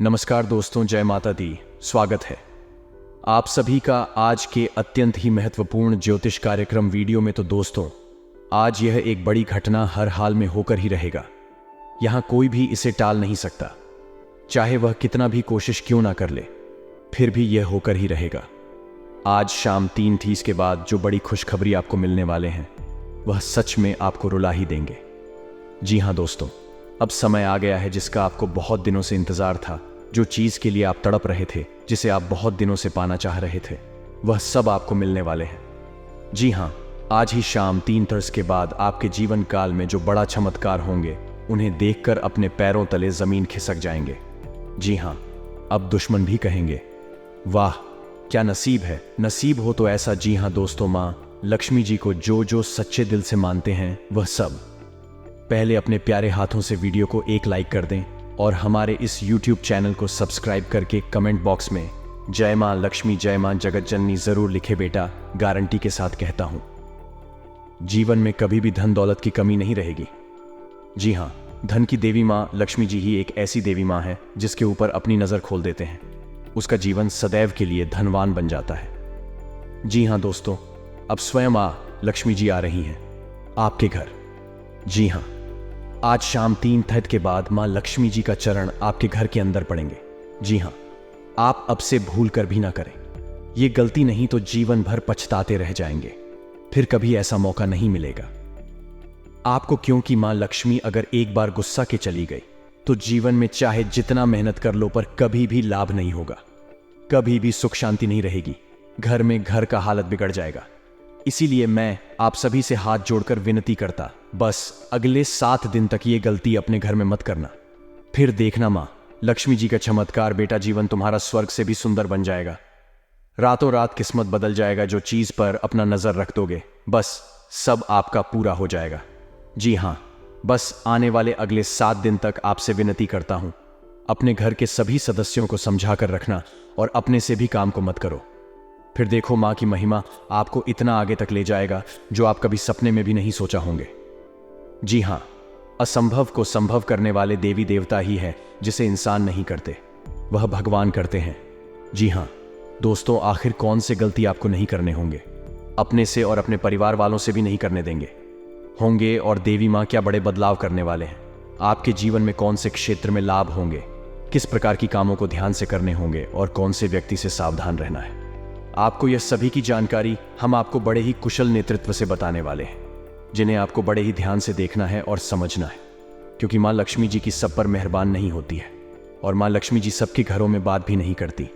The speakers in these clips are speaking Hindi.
नमस्कार दोस्तों, जय माता दी। स्वागत है आप सभी का आज के अत्यंत ही महत्वपूर्ण ज्योतिष कार्यक्रम वीडियो में। तो दोस्तों, आज यह एक बड़ी घटना हर हाल में होकर ही रहेगा। यहां कोई भी इसे टाल नहीं सकता, चाहे वह कितना भी कोशिश क्यों ना कर ले, फिर भी यह होकर ही रहेगा। आज शाम 3:30 के बाद जो बड़ी खुशखबरी आपको मिलने वाले हैं, वह सच में आपको रुला ही देंगे। जी हां दोस्तों, अब समय आ गया है जिसका आपको बहुत दिनों से इंतजार था। जो चीज के लिए आप तड़प रहे थे, जिसे आप बहुत दिनों से पाना चाह रहे थे, वह सब आपको मिलने वाले हैं। जी हां, आज ही शाम 3:30 के बाद आपके जीवन काल में जो बड़ा चमत्कार होंगे, उन्हें देखकर अपने पैरों तले जमीन खिसक जाएंगे। जी हां, अब दुश्मन भी कहेंगे, वाह क्या नसीब है, नसीब हो तो ऐसा। जी हां दोस्तों, मां लक्ष्मी जी को जो जो सच्चे दिल से मानते हैं, वह सब पहले अपने प्यारे हाथों से वीडियो को एक लाइक कर दें और हमारे इस YouTube चैनल को सब्सक्राइब करके कमेंट बॉक्स में जय मां लक्ष्मी, जय मां जगत जननी जरूर लिखे। बेटा, गारंटी के साथ कहता हूं, जीवन में कभी भी धन दौलत की कमी नहीं रहेगी। जी हां, धन की देवी मां लक्ष्मी जी ही एक ऐसी देवी मां है जिसके ऊपर अपनी नजर खोल देते हैं, उसका जीवन सदैव के लिए धनवान बन जाता है। जी हां दोस्तों, अब स्वयं मां लक्ष्मी जी आ रही हैं आपके घर। जी हां, आज शाम 3:30 के बाद मां लक्ष्मी जी का चरण आपके घर के अंदर पड़ेंगे। जी हां, आप अब से भूल कर भी ना करें। ये गलती नहीं तो जीवन भर पछताते रह जाएंगे, फिर कभी ऐसा मौका नहीं मिलेगा आपको। क्योंकि मां लक्ष्मी अगर एक बार गुस्सा के चली गई तो जीवन में चाहे जितना मेहनत कर लो, पर कभी भी लाभ नहीं होगा, कभी भी सुख शांति नहीं रहेगी। घर में घर का हालत बिगड़ जाएगा। इसीलिए मैं आप सभी से हाथ जोड़कर विनती करता, बस अगले 7 दिन तक ये गलती अपने घर में मत करना। फिर देखना मां लक्ष्मी जी का चमत्कार। बेटा, जीवन तुम्हारा स्वर्ग से भी सुंदर बन जाएगा। रातों रात किस्मत बदल जाएगा। जो चीज पर अपना नजर रख दोगे, बस सब आपका पूरा हो जाएगा। जी हां, बस आने वाले अगले 7 दिन तक आपसे विनती करता हूं, अपने घर के सभी सदस्यों को समझा कर रखना और अपने से भी काम को मत करो। फिर देखो मां की महिमा आपको इतना आगे तक ले जाएगा जो आप कभी सपने में भी नहीं सोचा होंगे। जी हां, असंभव को संभव करने वाले देवी देवता ही है जिसे इंसान नहीं करते, वह भगवान करते हैं। जी हां दोस्तों, आखिर कौन से गलती आपको नहीं करने होंगे, अपने से और अपने परिवार वालों से भी नहीं करने देंगे होंगे। और देवी मां क्या बड़े बदलाव करने वाले हैं आपके जीवन में। कौन से क्षेत्र में लाभ होंगे, किस प्रकार की कामों को ध्यान से करने होंगे और कौन से व्यक्ति से सावधान रहना है, आपको यह सभी की जानकारी हम आपको बड़े ही कुशल नेतृत्व से बताने वाले हैं, जिन्हें आपको बड़े ही ध्यान से देखना है और समझना है। क्योंकि मां लक्ष्मी जी की सब पर मेहरबान नहीं होती है और मां लक्ष्मी जी सबके घरों में बात भी नहीं करती।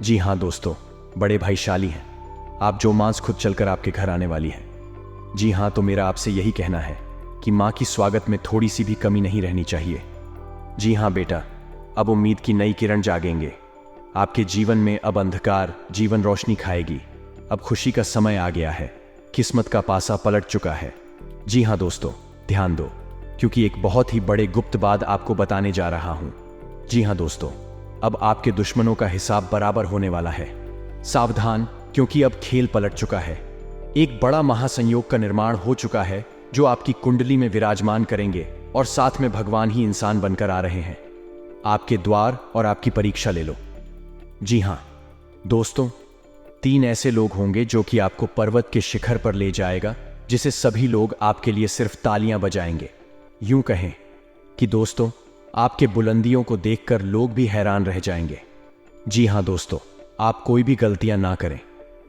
जी हां दोस्तों, बड़े भाईशाली हैं आप, जो मां खुद चलकर आपके घर आने वाली है। जी हां, तो मेरा आपसे यही कहना है कि मां की स्वागत में थोड़ी सी भी कमी नहीं रहनी चाहिए। जी हां बेटा, अब उम्मीद की नई किरण जागेंगे आपके जीवन में। अब अंधकार जीवन रोशनी खाएगी। अब खुशी का समय आ गया है, किस्मत का पासा पलट चुका है। जी हां दोस्तों, ध्यान दो, क्योंकि एक बहुत ही बड़े गुप्त बात आपको बताने जा रहा हूं। जी हां दोस्तों, अब आपके दुश्मनों का हिसाब बराबर होने वाला है। सावधान, क्योंकि अब खेल पलट चुका है। एक बड़ा महासंयोग का निर्माण हो चुका है जो आपकी कुंडली में विराजमान करेंगे और साथ में भगवान ही इंसान बनकर आ रहे हैं आपके द्वार और आपकी परीक्षा ले लो। जी हां दोस्तों, 3 ऐसे लोग होंगे जो कि आपको पर्वत के शिखर पर ले जाएगा, जिसे सभी लोग आपके लिए सिर्फ तालियां बजाएंगे। यूं कहें कि दोस्तों, आपके बुलंदियों को देखकर लोग भी हैरान रह जाएंगे। जी हां दोस्तों, आप कोई भी गलतियां ना करें।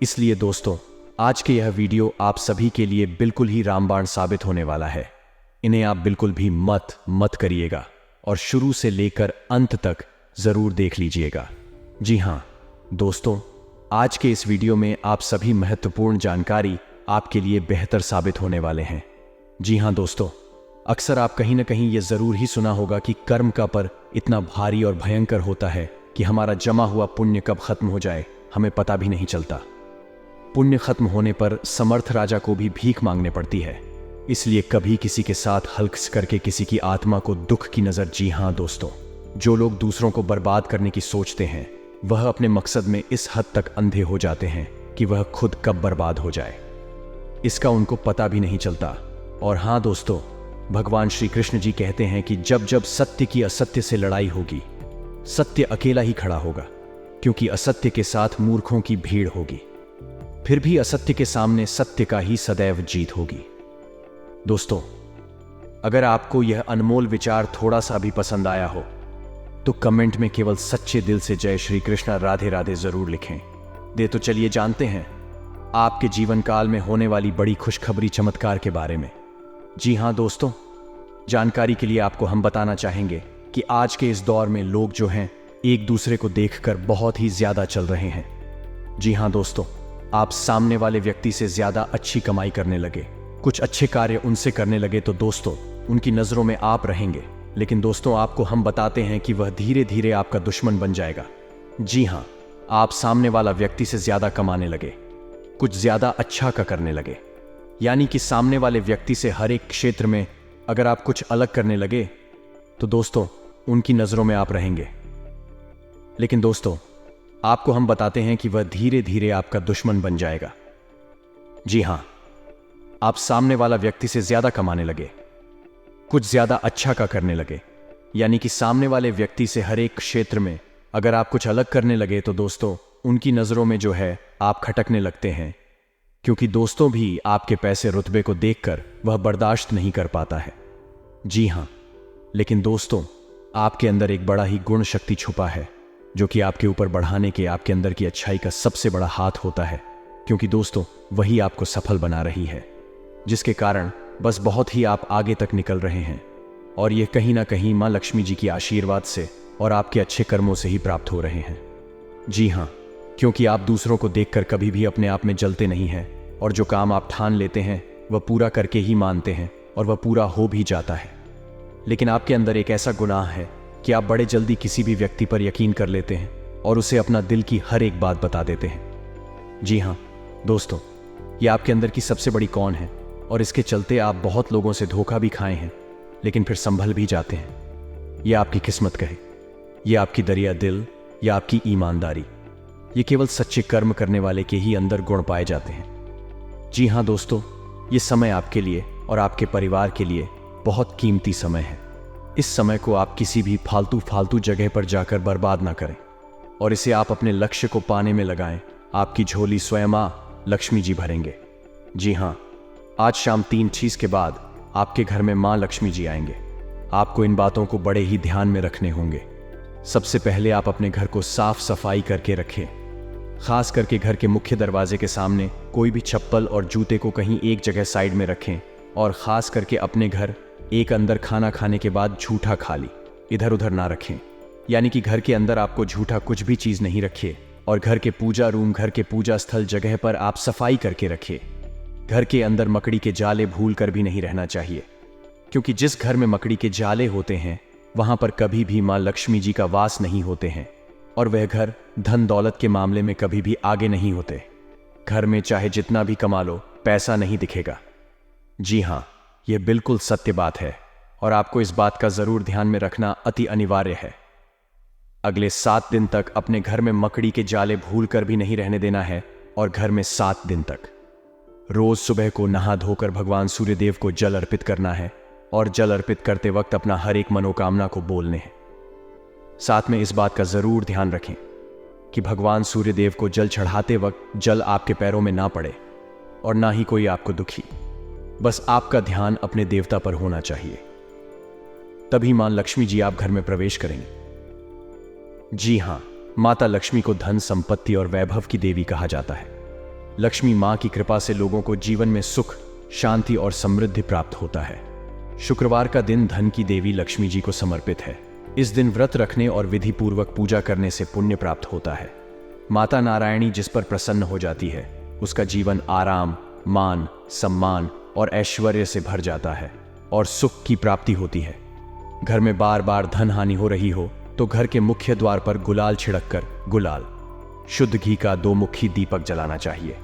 इसलिए दोस्तों, आज के यह वीडियो आप सभी के लिए बिल्कुल ही रामबाण साबित होने वाला है। इन्हें आप बिल्कुल भी मत करिएगा और शुरू से लेकर अंत तक जरूर देख लीजिएगा। जी हां दोस्तों, आज के इस वीडियो में आप सभी महत्वपूर्ण जानकारी आपके लिए बेहतर साबित होने वाले हैं। जी हां दोस्तों, अक्सर आप कहीं ना कहीं यह जरूर ही सुना होगा कि कर्म का पर इतना भारी और भयंकर होता है कि हमारा जमा हुआ पुण्य कब खत्म हो जाए हमें पता भी नहीं चलता। पुण्य खत्म होने पर समर्थ राजा को भी भीख मांगने पड़ती है। इसलिए कभी किसी के साथ हल्क करके किसी की आत्मा को दुख की नजर। जी हां दोस्तों, जो लोग दूसरों को बर्बाद करने की सोचते हैं, वह अपने मकसद में इस हद तक अंधे हो जाते हैं कि वह खुद कब बर्बाद हो जाए इसका उनको पता भी नहीं चलता। और हां दोस्तों, भगवान श्री कृष्ण जी कहते हैं कि जब जब सत्य की असत्य से लड़ाई होगी, सत्य अकेला ही खड़ा होगा, क्योंकि असत्य के साथ मूर्खों की भीड़ होगी। फिर भी असत्य के सामने सत्य का ही सदैव जीत होगी। दोस्तों, अगर आपको यह अनमोल विचार थोड़ा सा भी पसंद आया हो तो कमेंट में केवल सच्चे दिल से जय श्री कृष्णा राधे राधे जरूर लिखें। तो चलिए जानते हैं आपके जीवन काल में होने वाली बड़ी खुशखबरी चमत्कार के बारे में। जी हां दोस्तों, जानकारी के लिए आपको हम बताना चाहेंगे कि आज के इस दौर में लोग जो हैं एक दूसरे को देखकर बहुत ही ज्यादा चल रहे हैं। जी हां दोस्तों, आप सामने वाले व्यक्ति से ज्यादा अच्छी कमाई करने लगे, कुछ अच्छे कार्य उनसे करने लगे तो दोस्तों उनकी नजरों में आप रहेंगे, लेकिन दोस्तों आपको हम बताते हैं कि वह धीरे धीरे आपका दुश्मन बन जाएगा। जी हां, आप सामने वाला व्यक्ति से ज्यादा कमाने लगे, कुछ ज्यादा अच्छा का करने लगे, यानी कि सामने वाले व्यक्ति से हर एक क्षेत्र में अगर आप कुछ अलग करने लगे तो दोस्तों उनकी नजरों में आप रहेंगे। लेकिन दोस्तों आपको हम बताते हैं कि वह धीरे धीरे आपका दुश्मन बन जाएगा। जी हां, आप सामने वाला व्यक्ति से ज्यादा कमाने लगे, कुछ ज्यादा अच्छा का करने लगे, यानी कि सामने वाले व्यक्ति से हर एक क्षेत्र में अगर आप कुछ अलग करने लगे तो दोस्तों उनकी नजरों में जो है आप खटकने लगते हैं, क्योंकि दोस्तों भी आपके पैसे रुतबे को देखकर वह बर्दाश्त नहीं कर पाता है। जी हां, लेकिन दोस्तों आपके अंदर एक बड़ा ही गुण शक्ति छुपा है जो कि आपके ऊपर बढ़ाने के आपके अंदर की अच्छाई का सबसे बड़ा हाथ होता है, क्योंकि दोस्तों वही आपको सफल बना रही है, जिसके कारण बस बहुत ही आप आगे तक निकल रहे हैं। और यह कहीं ना कहीं मां लक्ष्मी जी की आशीर्वाद से और आपके अच्छे कर्मों से ही प्राप्त हो रहे हैं। जी हां, क्योंकि आप दूसरों को देखकर कभी भी अपने आप में जलते नहीं हैं और जो काम आप ठान लेते हैं वह पूरा करके ही मानते हैं और वह पूरा हो भी जाता है। लेकिन आपके अंदर एक ऐसा गुनाह है कि आप बड़े जल्दी किसी भी व्यक्ति पर यकीन कर लेते हैं और उसे अपना दिल की हर एक बात बता देते हैं। जी हां दोस्तों, यह आपके अंदर की सबसे बड़ी कौन है और इसके चलते आप बहुत लोगों से धोखा भी खाए हैं, लेकिन फिर संभल भी जाते हैं। यह आपकी किस्मत कहे, यह आपकी दरिया दिल या आपकी ईमानदारी, ये केवल सच्चे कर्म करने वाले के ही अंदर गुण पाए जाते हैं। जी हां दोस्तों, ये समय आपके लिए और आपके परिवार के लिए बहुत कीमती समय है। इस समय को आप किसी भी फालतू जगह पर जाकर बर्बाद ना करें और इसे आप अपने लक्ष्य को पाने में लगाएं। आपकी झोली स्वयं मां लक्ष्मी जी भरेंगे। जी हां, आज शाम 3 के बाद आपके घर में मां लक्ष्मी जी आएंगे। आपको इन बातों को बड़े ही ध्यान में रखने होंगे। सबसे पहले आप अपने घर को साफ सफाई करके रखें, खास करके घर के मुख्य दरवाजे के सामने कोई भी चप्पल और जूते को कहीं एक जगह साइड में रखें और खास करके अपने घर एक अंदर खाना खाने के बाद झूठा खाली इधर उधर ना रखें, यानी कि घर के अंदर आपको झूठा कुछ भी चीज नहीं रखिए और घर के पूजा रूम, घर के पूजा स्थल जगह पर आप सफाई करके रखिए। घर के अंदर मकड़ी के जाले भूल कर भी नहीं रहना चाहिए, क्योंकि जिस घर में मकड़ी के जाले होते हैं वहां पर कभी भी मां लक्ष्मी जी का वास नहीं होते हैं और वह घर धन दौलत के मामले में कभी भी आगे नहीं होते। घर में चाहे जितना भी कमा लो, पैसा नहीं दिखेगा। जी हां, यह बिल्कुल सत्य बात है और आपको इस बात का जरूर ध्यान में रखना अति अनिवार्य है। अगले 7 दिन तक अपने घर में मकड़ी के जाले भूल कर भी नहीं रहने देना है और घर में 7 दिन तक रोज सुबह को नहा धोकर भगवान सूर्यदेव को जल अर्पित करना है और जल अर्पित करते वक्त अपना हर एक मनोकामना को बोलने हैं। साथ में इस बात का जरूर ध्यान रखें कि भगवान सूर्यदेव को जल चढ़ाते वक्त जल आपके पैरों में ना पड़े और ना ही कोई आपको दुखी। बस आपका ध्यान अपने देवता पर होना चाहिए, तभी मां लक्ष्मी जी आप घर में प्रवेश करेंगे। जी हां, माता लक्ष्मी को धन संपत्ति और वैभव की देवी कहा जाता है। लक्ष्मी मां की कृपा से लोगों को जीवन में सुख, शांति और समृद्धि प्राप्त होता है। शुक्रवार का दिन धन की देवी लक्ष्मी जी को समर्पित है। इस दिन व्रत रखने और विधि पूर्वक पूजा करने से पुण्य प्राप्त होता है। माता नारायणी जिस पर प्रसन्न हो जाती है उसका जीवन आराम, मान, सम्मान और ऐश्वर्य से भर जाता है और सुख की प्राप्ति होती है। घर में बार बार धन हानि हो रही हो तो घर के मुख्य द्वार पर गुलाल छिड़ककर गुलाल, शुद्ध घी का 2 मुखी दीपक जलाना चाहिए।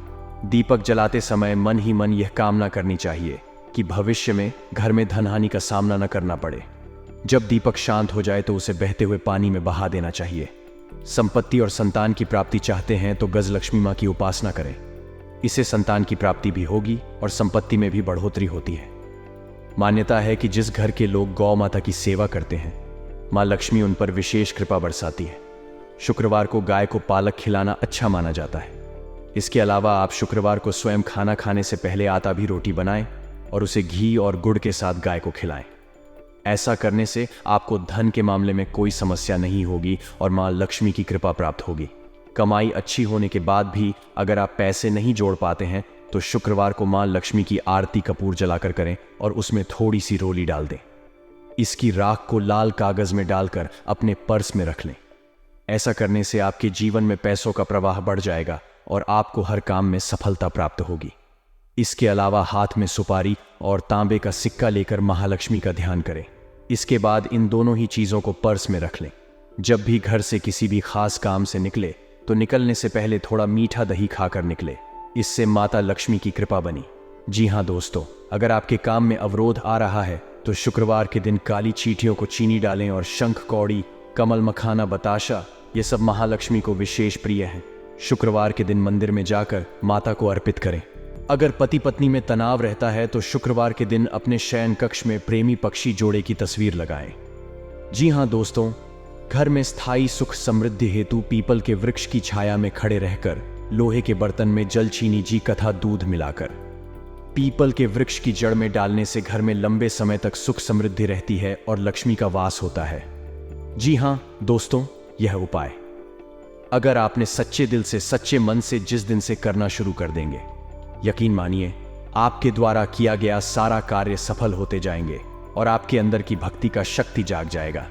दीपक जलाते समय मन ही मन यह कामना करनी चाहिए कि भविष्य में घर में धन हानि का सामना न करना पड़े। जब दीपक शांत हो जाए तो उसे बहते हुए पानी में बहा देना चाहिए। संपत्ति और संतान की प्राप्ति चाहते हैं तो गजलक्ष्मी मां की उपासना करें। इससे संतान की प्राप्ति भी होगी और संपत्ति में भी बढ़ोतरी होती है। मान्यता है कि जिस घर के लोग गौ माता की सेवा करते हैं माँ लक्ष्मी उन पर विशेष कृपा बरसाती है। शुक्रवार को गाय को पालक खिलाना अच्छा माना जाता है। इसके अलावा आप शुक्रवार को स्वयं खाना खाने से पहले आटा भी रोटी बनाएं और उसे घी और गुड़ के साथ गाय को खिलाएं। ऐसा करने से आपको धन के मामले में कोई समस्या नहीं होगी और माँ लक्ष्मी की कृपा प्राप्त होगी। कमाई अच्छी होने के बाद भी अगर आप पैसे नहीं जोड़ पाते हैं तो शुक्रवार को माँ लक्ष्मी की आरती कपूर जलाकर करें और उसमें थोड़ी सी रोली डाल दें। इसकी राख को लाल कागज में डालकर अपने पर्स में रख लें। ऐसा करने से आपके जीवन में पैसों का प्रवाह बढ़ जाएगा और आपको हर काम में सफलता प्राप्त होगी। इसके अलावा हाथ में सुपारी और तांबे का सिक्का लेकर महालक्ष्मी का ध्यान करें। इसके बाद इन दोनों ही चीजों को पर्स में रख लें। जब भी घर से किसी भी खास काम से निकले तो निकलने से पहले थोड़ा मीठा दही खाकर निकले। इससे माता लक्ष्मी की कृपा बनी। जी हाँ दोस्तों, अगर आपके काम में अवरोध आ रहा है तो शुक्रवार के दिन काली चींटियों को चीनी डालें और शंख कौड़ी, कमल मखाना, बताशा ये सब महालक्ष्मी को विशेष प्रिय हैं। शुक्रवार के दिन मंदिर में जाकर माता को अर्पित करें। अगर पति पत्नी में तनाव रहता है तो शुक्रवार के दिन अपने शयन कक्ष में प्रेमी पक्षी जोड़े की तस्वीर लगाएं। जी हाँ दोस्तों, घर में स्थायी सुख समृद्धि हेतु पीपल के वृक्ष की छाया में खड़े रहकर लोहे के बर्तन में जल, चीनी, जी कथा, दूध मिलाकर पीपल के वृक्ष की जड़ में डालने से घर में लंबे समय तक सुख समृद्धि रहती है और लक्ष्मी का वास होता है। जी हाँ दोस्तों, यह उपाय अगर आपने सच्चे दिल से, सच्चे मन से जिस दिन से करना शुरू कर देंगे, यकीन मानिए आपके द्वारा किया गया सारा कार्य सफल होते जाएंगे और आपके अंदर की भक्ति का शक्ति जाग जाएगा।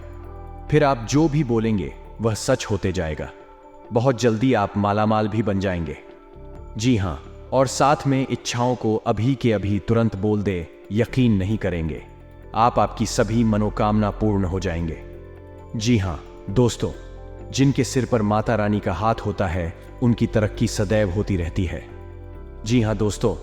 फिर आप जो भी बोलेंगे वह सच होते जाएगा। बहुत जल्दी आप मालामाल भी बन जाएंगे। जी हाँ, और साथ में इच्छाओं को अभी के अभी तुरंत बोल दे, यकीन नहीं करेंगे आपकी सभी मनोकामना पूर्ण हो जाएंगे। जी हाँ दोस्तों, जिनके सिर पर माता रानी का हाथ होता है उनकी तरक्की सदैव होती रहती है। जी हाँ दोस्तों,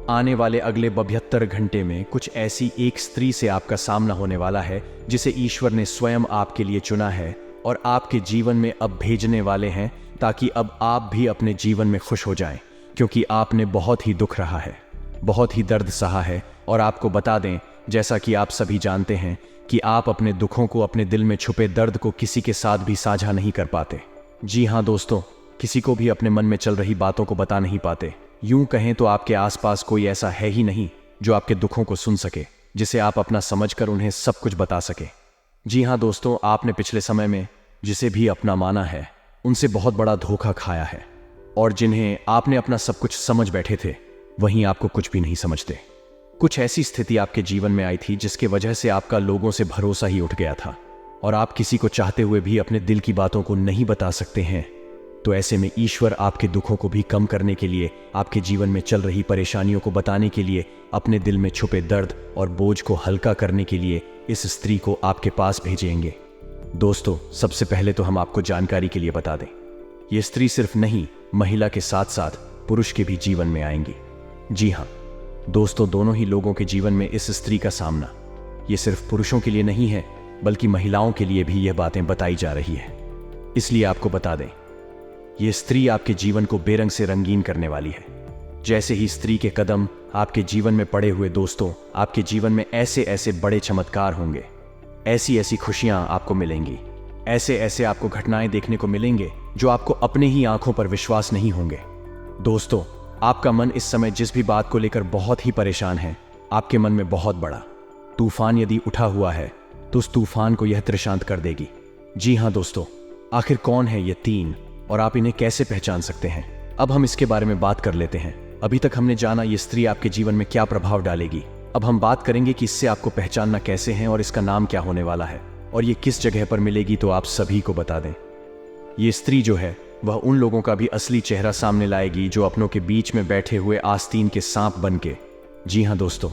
आने वाले अगले 72 घंटे में कुछ ऐसी एक स्त्री से आपका सामना होने वाला है जिसे ईश्वर ने स्वयं आपके लिए चुना है और आपके जीवन में अब भेजने वाले हैं, ताकि अब आप भी अपने जीवन में खुश हो जाएं, क्योंकि आपने बहुत ही दुख रहा है, बहुत ही दर्द सहा है। और आपको बता दें, जैसा कि आप सभी जानते हैं कि आप अपने दुखों को, अपने दिल में छुपे दर्द को किसी के साथ भी साझा नहीं कर पाते। जी हाँ दोस्तों, किसी को भी अपने मन में चल रही बातों को बता नहीं पाते। यूं कहें तो आपके आसपास कोई ऐसा है ही नहीं जो आपके दुखों को सुन सके, जिसे आप अपना समझकर उन्हें सब कुछ बता सके। जी हाँ दोस्तों, आपने पिछले समय में जिसे भी अपना माना है उनसे बहुत बड़ा धोखा खाया है, और जिन्हें आपने अपना सब कुछ समझ बैठे थे वहीं आपको कुछ भी नहीं समझते। कुछ ऐसी स्थिति आपके जीवन में आई थी जिसके वजह से आपका लोगों से भरोसा ही उठ गया था और आप किसी को चाहते हुए भी अपने दिल की बातों को नहीं बता सकते हैं। तो ऐसे में ईश्वर आपके दुखों को भी कम करने के लिए, आपके जीवन में चल रही परेशानियों को बताने के लिए, अपने दिल में छुपे दर्द और बोझ को हल्का करने के लिए इस स्त्री को आपके पास भेजेंगे। दोस्तों, सबसे पहले तो हम आपको जानकारी के लिए बता दें, ये स्त्री सिर्फ नहीं, महिला के साथ साथ पुरुष के भी जीवन में आएंगी। जी हाँ दोस्तों, दोनों ही लोगों के जीवन में इस स्त्री का सामना, ये सिर्फ पुरुषों के लिए नहीं है बल्कि महिलाओं के लिए भी यह बातें बताई जा रही है। इसलिए आपको बता दें, ये स्त्री आपके जीवन को बेरंग से रंगीन करने वाली है। जैसे ही स्त्री के कदम आपके जीवन में पड़े हुए दोस्तों, आपके जीवन में ऐसे ऐसे बड़े चमत्कार होंगे, ऐसी ऐसी खुशियां आपको मिलेंगी, ऐसे ऐसे आपको घटनाएं देखने को मिलेंगे जो आपको अपने ही आंखों पर विश्वास नहीं होंगे। दोस्तों, आपका मन इस समय जिस भी बात को लेकर बहुत ही परेशान है, आपके मन में बहुत बड़ा तूफान यदि उठा हुआ है तो उस तूफान को यह त्रिशांत कर देगी। जी हाँ दोस्तों, आखिर कौन है ये तीन और आप इन्हें कैसे पहचान सकते हैं? अब हम इसके बारे में बात कर लेते हैं। अभी तक हमने जाना ये स्त्री आपके जीवन में क्या प्रभाव डालेगी। अब हम बात करेंगे कि इससे आपको पहचानना कैसे है और इसका नाम क्या होने वाला है और ये किस जगह पर मिलेगी, तो आप सभी को बता दें। ये स्त्री जो है वह उन लोगों का भी असली चेहरा सामने लाएगी जो अपनों के बीच में बैठे हुए आस्तीन के सांप बन के, जी हाँ दोस्तों,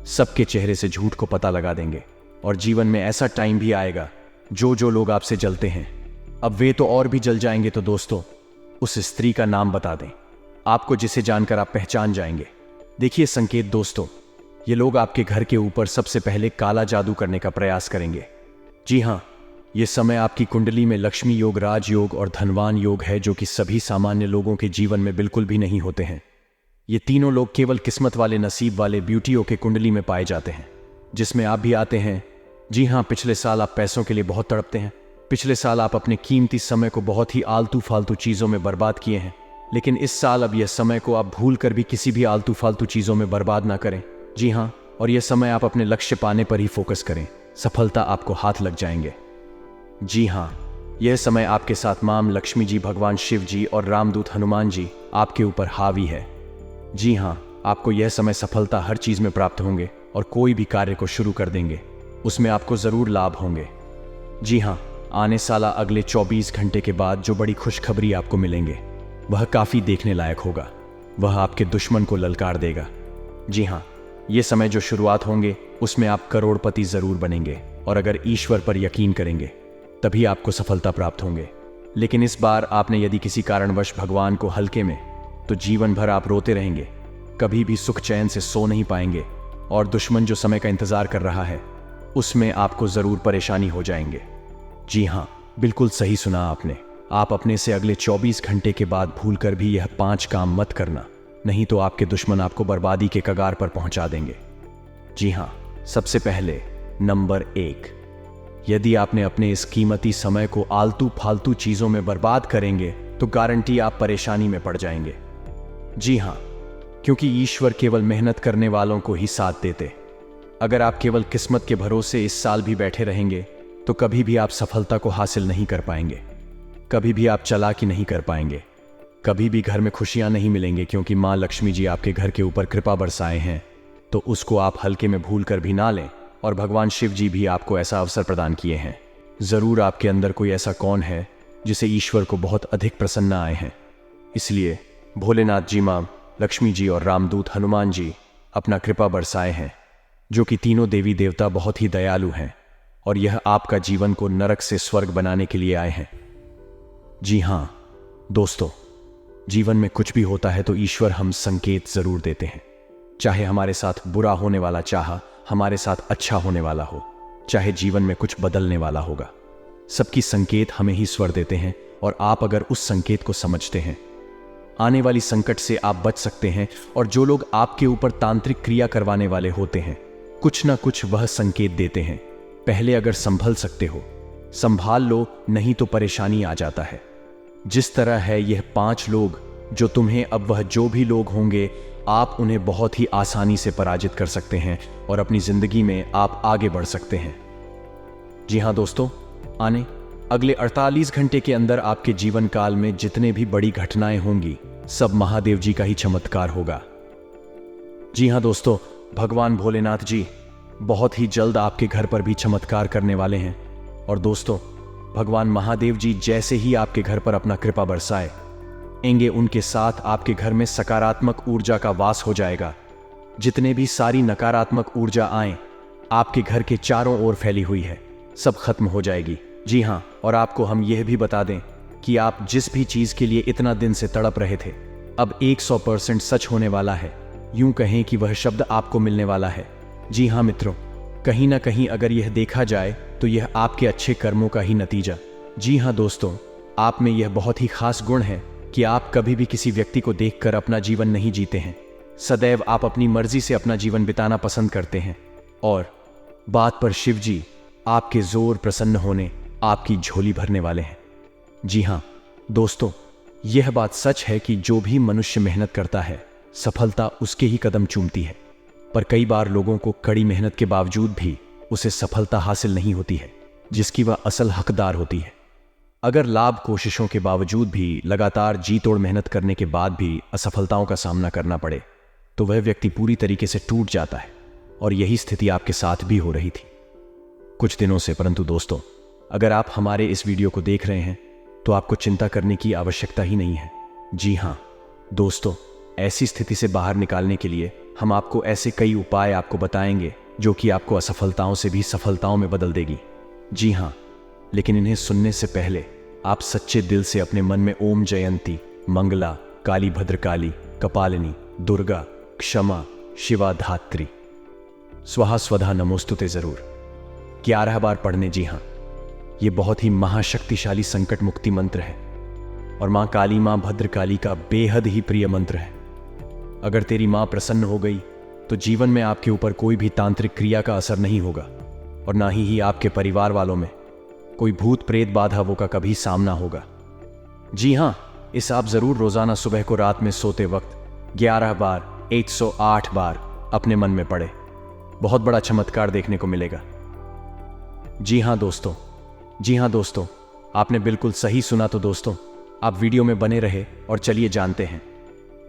सबके चेहरे से झूठ को पता लगा देंगे। और जीवन में ऐसा टाइम भी आएगा जो लोग आपसे जलते हैं, अब वे तो और भी जल जाएंगे। तो दोस्तों, उस स्त्री का नाम बता दें आपको, जिसे जानकर आप पहचान जाएंगे। देखिए संकेत दोस्तों, ये लोग आपके घर के ऊपर सबसे पहले काला जादू करने का प्रयास करेंगे। जी हाँ, ये समय आपकी कुंडली में लक्ष्मी योग, राजयोग और धनवान योग है, जो कि सभी सामान्य लोगों के जीवन में बिल्कुल भी नहीं होते हैं। ये तीनों लोग केवल किस्मत वाले, नसीब वाले ब्यूटियों के कुंडली में पाए जाते हैं, जिसमें आप भी आते हैं। जी हाँ, पिछले साल आप पैसों के लिए बहुत तड़पते हैं। पिछले साल आप अपने कीमती समय को बहुत ही आलतू फालतू चीज़ों में बर्बाद किए हैं। लेकिन इस साल अब यह समय को आप भूल कर भी किसी भी आलतू फालतू चीज़ों में बर्बाद ना करें। जी हाँ, और यह समय आप अपने लक्ष्य पाने पर ही फोकस करें। सफलता आपको हाथ लग जाएंगे। जी हाँ, यह समय आपके साथ मां लक्ष्मी जी, भगवान शिव जी और रामदूत हनुमान जी आपके ऊपर हावी है। जी हाँ, आपको यह समय सफलता हर चीज़ में प्राप्त होंगे और कोई भी कार्य को शुरू कर देंगे, उसमें आपको ज़रूर लाभ होंगे। जी हाँ, आने साला अगले 24 घंटे के बाद जो बड़ी खुशखबरी आपको मिलेंगे वह काफ़ी देखने लायक होगा। वह आपके दुश्मन को ललकार देगा। जी हाँ, ये समय जो शुरुआत होंगे उसमें आप करोड़पति ज़रूर बनेंगे और अगर ईश्वर पर यकीन करेंगे तभी आपको सफलता प्राप्त होंगे। लेकिन इस बार आपने यदि किसी कारणवश भगवान को हल्के में, तो जीवन भर आप रोते रहेंगे, कभी भी सुख चैन से सो नहीं पाएंगे और दुश्मन जो समय का इंतजार कर रहा है उसमें आपको ज़रूर परेशानी हो जाएंगे। जी हाँ, बिल्कुल सही सुना आपने। आप अपने से अगले 24 घंटे के बाद भूलकर भी यह 5 काम मत करना, नहीं तो आपके दुश्मन आपको बर्बादी के कगार पर पहुंचा देंगे। जी हाँ, सबसे पहले नंबर 1, यदि आपने अपने इस कीमती समय को आलतू फालतू चीज़ों में बर्बाद करेंगे तो गारंटी आप परेशानी में पड़ जाएंगे। जी हाँ, क्योंकि ईश्वर केवल मेहनत करने वालों को ही साथ देते। अगर आप केवल किस्मत के भरोसे इस साल भी बैठे रहेंगे तो कभी भी आप सफलता को हासिल नहीं कर पाएंगे, कभी भी आप चालाकी नहीं कर पाएंगे, कभी भी घर में खुशियां नहीं मिलेंगे, क्योंकि मां लक्ष्मी जी आपके घर के ऊपर कृपा बरसाए हैं तो उसको आप हल्के में भूल कर भी ना लें। और भगवान शिव जी भी आपको ऐसा अवसर प्रदान किए हैं। ज़रूर आपके अंदर कोई ऐसा कौन है जिसे ईश्वर को बहुत अधिक प्रसन्न आए हैं। इसलिए भोलेनाथ जी, मां लक्ष्मी जी और रामदूत हनुमान जी अपना कृपा बरसाए हैं, जो कि तीनों देवी देवता बहुत ही दयालु हैं और यह आपका जीवन को नरक से स्वर्ग बनाने के लिए आए हैं। जी हाँ दोस्तों, जीवन में कुछ भी होता है तो ईश्वर हम संकेत जरूर देते हैं। चाहे हमारे साथ बुरा होने वाला, चाहे हमारे साथ अच्छा होने वाला हो, चाहे जीवन में कुछ बदलने वाला होगा, सबकी संकेत हमें ही ईश्वर देते हैं। और आप अगर उस संकेत को समझते हैं, आने वाली संकट से आप बच सकते हैं। और जो लोग आपके ऊपर तांत्रिक क्रिया करवाने वाले होते हैं, कुछ ना कुछ वह संकेत देते हैं। पहले अगर संभल सकते हो संभाल लो, नहीं तो परेशानी आ जाता है। जिस तरह है यह 5 लोग जो तुम्हें, अब वह जो भी लोग होंगे, आप उन्हें बहुत ही आसानी से पराजित कर सकते हैं और अपनी जिंदगी में आप आगे बढ़ सकते हैं। जी हाँ दोस्तों, आने अगले 48 घंटे के अंदर आपके जीवन काल में जितने भी बड़ी घटनाएं होंगी सब महादेव जी का ही चमत्कार होगा। जी हाँ दोस्तों, भगवान भोलेनाथ जी बहुत ही जल्द आपके घर पर भी चमत्कार करने वाले हैं। और दोस्तों, भगवान महादेव जी जैसे ही आपके घर पर अपना कृपा बरसाएंगे, उनके साथ आपके घर में सकारात्मक ऊर्जा का वास हो जाएगा। जितने भी सारी नकारात्मक ऊर्जा आए आपके घर के चारों ओर फैली हुई है, सब खत्म हो जाएगी। जी हाँ, और आपको हम यह भी बता दें कि आप जिस भी चीज के लिए इतना दिन से तड़प रहे थे, अब 100% सच होने वाला है। यूं कहें कि वह शब्द आपको मिलने वाला है। जी हाँ मित्रों, कहीं ना कहीं अगर यह देखा जाए तो यह आपके अच्छे कर्मों का ही नतीजा। जी हाँ दोस्तों, आप में यह बहुत ही खास गुण है कि आप कभी भी किसी व्यक्ति को देखकर अपना जीवन नहीं जीते हैं। सदैव आप अपनी मर्जी से अपना जीवन बिताना पसंद करते हैं। और बात पर शिव जी आपके जोर प्रसन्न होने आपकी झोली भरने वाले हैं। जी हाँ दोस्तों, यह बात सच है कि जो भी मनुष्य मेहनत करता है सफलता उसके ही कदम चूमती है। पर कई बार लोगों को कड़ी मेहनत के बावजूद भी उसे सफलता हासिल नहीं होती है जिसकी वह असल हकदार होती है। अगर लाभ कोशिशों के बावजूद भी लगातार जी तोड़ मेहनत करने के बाद भी असफलताओं का सामना करना पड़े तो वह व्यक्ति पूरी तरीके से टूट जाता है। और यही स्थिति आपके साथ भी हो रही थी कुछ दिनों से। परंतु दोस्तों, अगर आप हमारे इस वीडियो को देख रहे हैं तो आपको चिंता करने की आवश्यकता ही नहीं है। जी हाँ दोस्तों, ऐसी स्थिति से बाहर निकालने के लिए हम आपको ऐसे कई उपाय आपको बताएंगे जो कि आपको असफलताओं से भी सफलताओं में बदल देगी। जी हाँ, लेकिन इन्हें सुनने से पहले आप सच्चे दिल से अपने मन में ओम जयंती, मंगला, काली भद्रकाली, कपालिनी, दुर्गा, क्षमा, शिवा, धात्री, स्वाहा स्वधा नमोस्तुते जरूर 11 बार पढ़ने। जी हाँ, ये बहुत ही महाशक्तिशाली संकट मुक्ति मंत्र है और माँ काली, माँ भद्रकाली का बेहद ही प्रिय मंत्र है। अगर तेरी माँ प्रसन्न हो गई तो जीवन में आपके ऊपर कोई भी तांत्रिक क्रिया का असर नहीं होगा। और ना ही आपके परिवार वालों में कोई भूत प्रेत बाधाओं का कभी सामना होगा। जी हाँ, इस आप जरूर रोजाना सुबह को रात में सोते वक्त 11 बार 108 बार अपने मन में पढ़े। बहुत बड़ा चमत्कार देखने को मिलेगा। जी हाँ दोस्तों, आपने बिल्कुल सही सुना। तो दोस्तों, आप वीडियो में बने रहे और चलिए जानते हैं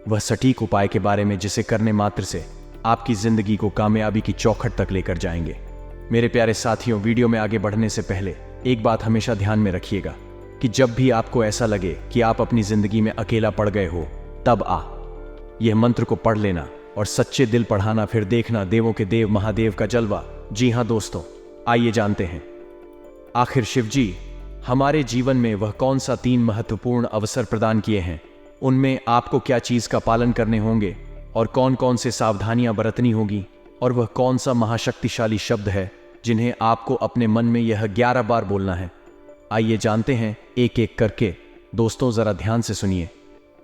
वह सटीक उपाय के बारे में जिसे करने मात्र से आपकी जिंदगी को कामयाबी की चौखट तक लेकर जाएंगे। मेरे प्यारे साथियों, वीडियो में आगे बढ़ने से पहले एक बात हमेशा ध्यान में रखिएगा कि जब भी आपको ऐसा लगे कि आप अपनी जिंदगी में अकेला पड़ गए हो, तब यह मंत्र को पढ़ लेना और सच्चे दिल पढ़ाना, फिर देखना देवों के देव महादेव का जलवा। जी हाँ दोस्तों, आइए जानते हैं आखिर शिव जी हमारे जीवन में वह कौन सा 3 महत्वपूर्ण अवसर प्रदान किए हैं, उनमें आपको क्या चीज का पालन करने होंगे और कौन कौन से सावधानियां बरतनी होगी, और वह कौन सा महाशक्तिशाली शब्द है जिन्हें आपको अपने मन में यह 11 बार बोलना है। आइए जानते हैं एक एक करके। दोस्तों जरा ध्यान से सुनिए,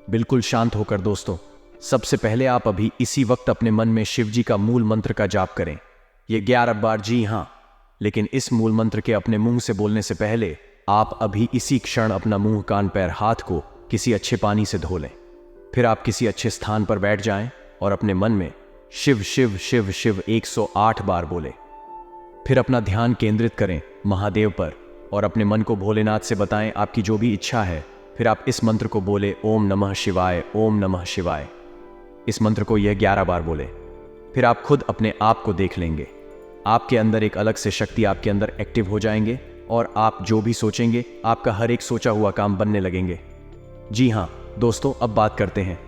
बिल्कुल शांत होकर। दोस्तों, सबसे पहले आप अभी इसी वक्त अपने मन में शिव जी का मूल मंत्र का जाप करें। ये 11 बार, जी हाँ, लेकिन इस मूल मंत्र के अपने मुंह से बोलने से पहले आप अभी इसी क्षण अपना मुंह, कान, पैर, हाथ को किसी अच्छे पानी से धो लें। फिर आप किसी अच्छे स्थान पर बैठ जाएं और अपने मन में शिव शिव शिव शिव 108 बार बोले। फिर अपना ध्यान केंद्रित करें महादेव पर और अपने मन को भोलेनाथ से बताएं आपकी जो भी इच्छा है। फिर आप इस मंत्र को बोले, ओम नमः शिवाय, ओम नमः शिवाय। इस मंत्र को यह 11 बार बोले। फिर आप खुद अपने आप को देख लेंगे। आपके अंदर एक अलग से शक्ति आपके अंदर एक्टिव हो जाएंगे और आप जो भी सोचेंगे आपका हर एक सोचा हुआ काम बनने लगेंगे। जी हाँ दोस्तों, अब बात करते हैं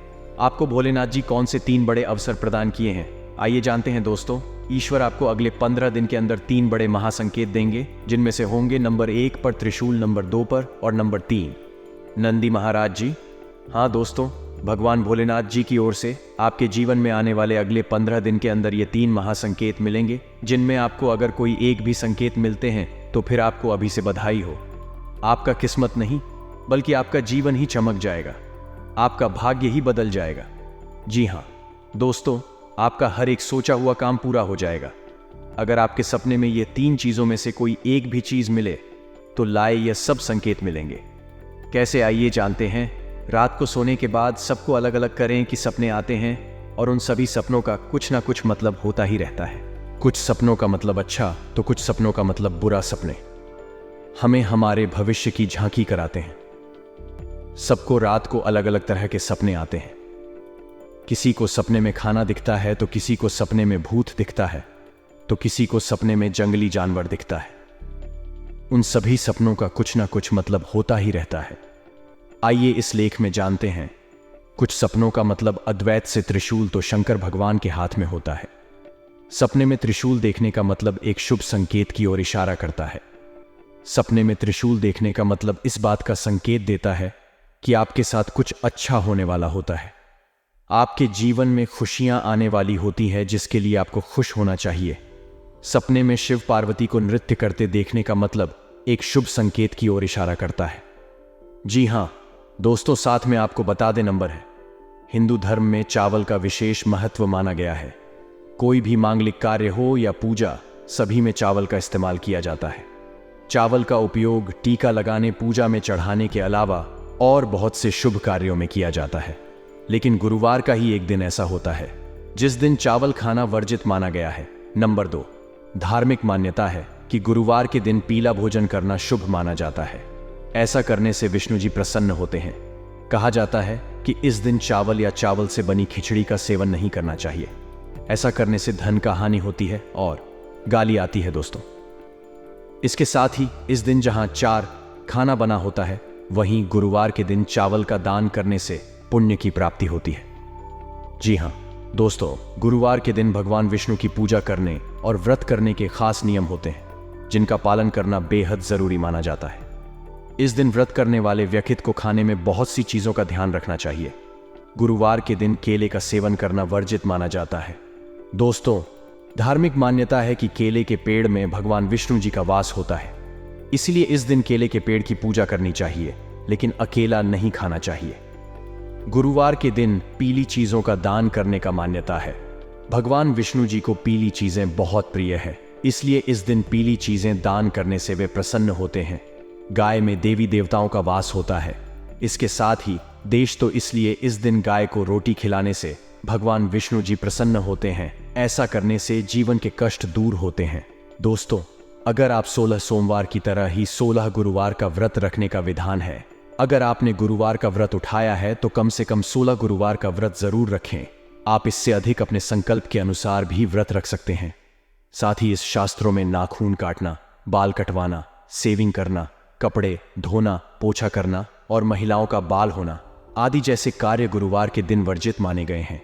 आपको भोलेनाथ जी कौन से 3 बड़े अवसर प्रदान किए हैं। आइए जानते हैं दोस्तों। ईश्वर आपको अगले 15 दिन के अंदर 3 बड़े महासंकेत देंगे, जिनमें से होंगे नंबर 1 पर त्रिशूल, नंबर 2 पर और नंबर 3 नंदी महाराज जी। हाँ दोस्तों, भगवान भोलेनाथ जी की ओर से आपके जीवन में आने वाले अगले 15 दिन के अंदर ये 3 महासंकेत मिलेंगे, जिनमें आपको अगर कोई एक भी संकेत मिलते हैं तो फिर आपको अभी से बधाई हो। आपका किस्मत नहीं बल्कि आपका जीवन ही चमक जाएगा, आपका भाग्य ही बदल जाएगा। जी हाँ दोस्तों, आपका हर एक सोचा हुआ काम पूरा हो जाएगा। अगर आपके सपने में ये 3 चीजों में से कोई एक भी चीज मिले तो लाए ये सब संकेत मिलेंगे। कैसे, आइए जानते हैं। रात को सोने के बाद सबको अलग अलग करें कि सपने आते हैं, और उन सभी सपनों का कुछ ना कुछ मतलब होता ही रहता है। कुछ सपनों का मतलब अच्छा तो कुछ सपनों का मतलब बुरा सपने हमें हमारे भविष्य की झांकी कराते हैं। सबको रात को अलग अलग तरह के सपने आते हैं। किसी को सपने में खाना दिखता है, तो किसी को सपने में भूत दिखता है, तो किसी को सपने में जंगली जानवर दिखता है। उन सभी सपनों का कुछ ना कुछ मतलब होता ही रहता है। आइए इस लेख में जानते हैं। कुछ सपनों का मतलब अद्वैत से त्रिशूल तो शंकर भगवान के हाथ में होता है। सपने में त्रिशूल देखने का मतलब एक शुभ संकेत की ओर इशारा करता है। सपने में त्रिशूल देखने का मतलब इस बात का संकेत देता है कि आपके साथ कुछ अच्छा होने वाला होता है। आपके जीवन में खुशियां आने वाली होती है, जिसके लिए आपको खुश होना चाहिए। सपने में शिव पार्वती को नृत्य करते देखने का मतलब एक शुभ संकेत की ओर इशारा करता है। जी हाँ दोस्तों, साथ में आपको बता दे नंबर है। हिंदू धर्म में चावल का विशेष महत्व माना गया है। कोई भी मांगलिक कार्य हो या पूजा, सभी में चावल का इस्तेमाल किया जाता है। चावल का उपयोग टीका लगाने, पूजा में चढ़ाने के अलावा और बहुत से शुभ कार्यों में किया जाता है। लेकिन गुरुवार का ही एक दिन ऐसा होता है जिस दिन चावल खाना वर्जित माना गया है। नंबर 2, धार्मिक मान्यता है कि गुरुवार के दिन पीला भोजन करना शुभ माना जाता है। ऐसा करने से विष्णु जी प्रसन्न होते हैं। कहा जाता है कि इस दिन चावल या चावल से बनी खिचड़ी का सेवन नहीं करना चाहिए। ऐसा करने से धन का हानि होती है और गाली आती है दोस्तों। इसके साथ ही इस दिन जहां 4 खाना बना होता है, वहीं गुरुवार के दिन चावल का दान करने से पुण्य की प्राप्ति होती है। जी हाँ दोस्तों, गुरुवार के दिन भगवान विष्णु की पूजा करने और व्रत करने के खास नियम होते हैं, जिनका पालन करना बेहद जरूरी माना जाता है। इस दिन व्रत करने वाले व्यक्ति को खाने में बहुत सी चीजों का ध्यान रखना चाहिए। गुरुवार के दिन केले का सेवन करना वर्जित माना जाता है। दोस्तों, धार्मिक मान्यता है कि केले के पेड़ में भगवान विष्णु जी का वास होता है, इसलिए इस दिन केले के पेड़ की पूजा करनी चाहिए, लेकिन अकेला नहीं खाना चाहिए। गुरुवार के दिन पीली चीजों का दान करने का मान्यता है। भगवान विष्णु जी को पीली चीजें बहुत प्रिय है, इसलिए इस दिन पीली चीजें दान करने से वे प्रसन्न होते हैं। गाय में देवी देवताओं का वास होता है। इसके साथ ही देश तो इसलिए इस दिन गाय को रोटी खिलाने से भगवान विष्णु जी प्रसन्न होते हैं। ऐसा करने से जीवन के कष्ट दूर होते हैं। दोस्तों, अगर आप 16 सोमवार की तरह ही 16 गुरुवार का व्रत रखने का विधान है। अगर आपने गुरुवार का व्रत उठाया है तो कम से कम 16 गुरुवार का व्रत जरूर रखें। आप इससे अधिक अपने संकल्प के अनुसार भी व्रत रख सकते हैं। साथ ही इस शास्त्रों में नाखून काटना, बाल कटवाना, सेविंग करना, कपड़े धोना, पोछा करना और महिलाओं का बाल होना आदि जैसे कार्य गुरुवार के दिन वर्जित माने गए हैं।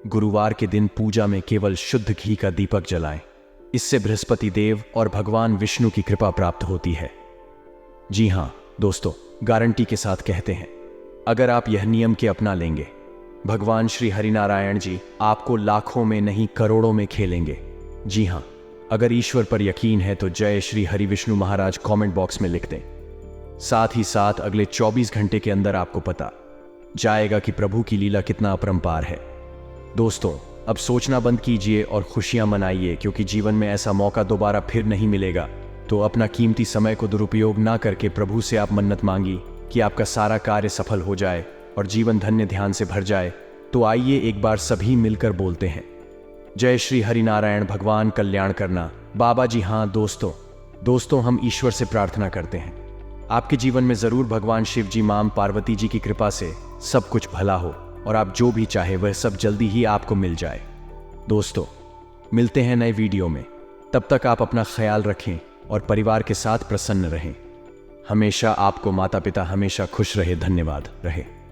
गुरुवार के दिन पूजा में केवल शुद्ध घी का दीपक जलाएं। इससे बृहस्पति देव और भगवान विष्णु की कृपा प्राप्त होती है। जी हाँ दोस्तों, गारंटी के साथ कहते हैं, अगर आप यह नियम के अपना लेंगे, भगवान श्री हरिनारायण जी आपको लाखों में नहीं करोड़ों में खेलेंगे। जी हाँ, अगर ईश्वर पर यकीन है तो जय श्री हरि विष्णु महाराज कमेंट बॉक्स में लिख दें। साथ ही साथ अगले 24 घंटे के अंदर आपको पता जाएगा कि प्रभु की लीला कितना अपरंपार है। दोस्तों, अब सोचना बंद कीजिए और खुशियां मनाइए, क्योंकि जीवन में ऐसा मौका दोबारा फिर नहीं मिलेगा। तो अपना कीमती समय को दुरुपयोग ना करके प्रभु से आप मन्नत मांगी कि आपका सारा कार्य सफल हो जाए और जीवन धन्य ध्यान से भर जाए। तो आइए एक बार सभी मिलकर बोलते हैं, जय श्री हरिनारायण भगवान कल्याण करना। बाबा जी हाँ दोस्तों हम ईश्वर से प्रार्थना करते हैं आपके जीवन में जरूर भगवान शिव जी, मां पार्वती जी की कृपा से सब कुछ भला हो और आप जो भी चाहे वह सब जल्दी ही आपको मिल जाए। दोस्तों, मिलते हैं नए वीडियो में। तब तक आप अपना ख्याल रखें और परिवार के साथ प्रसन्न रहें। हमेशा आपको माता पिता हमेशा खुश रहे। धन्यवाद रहे।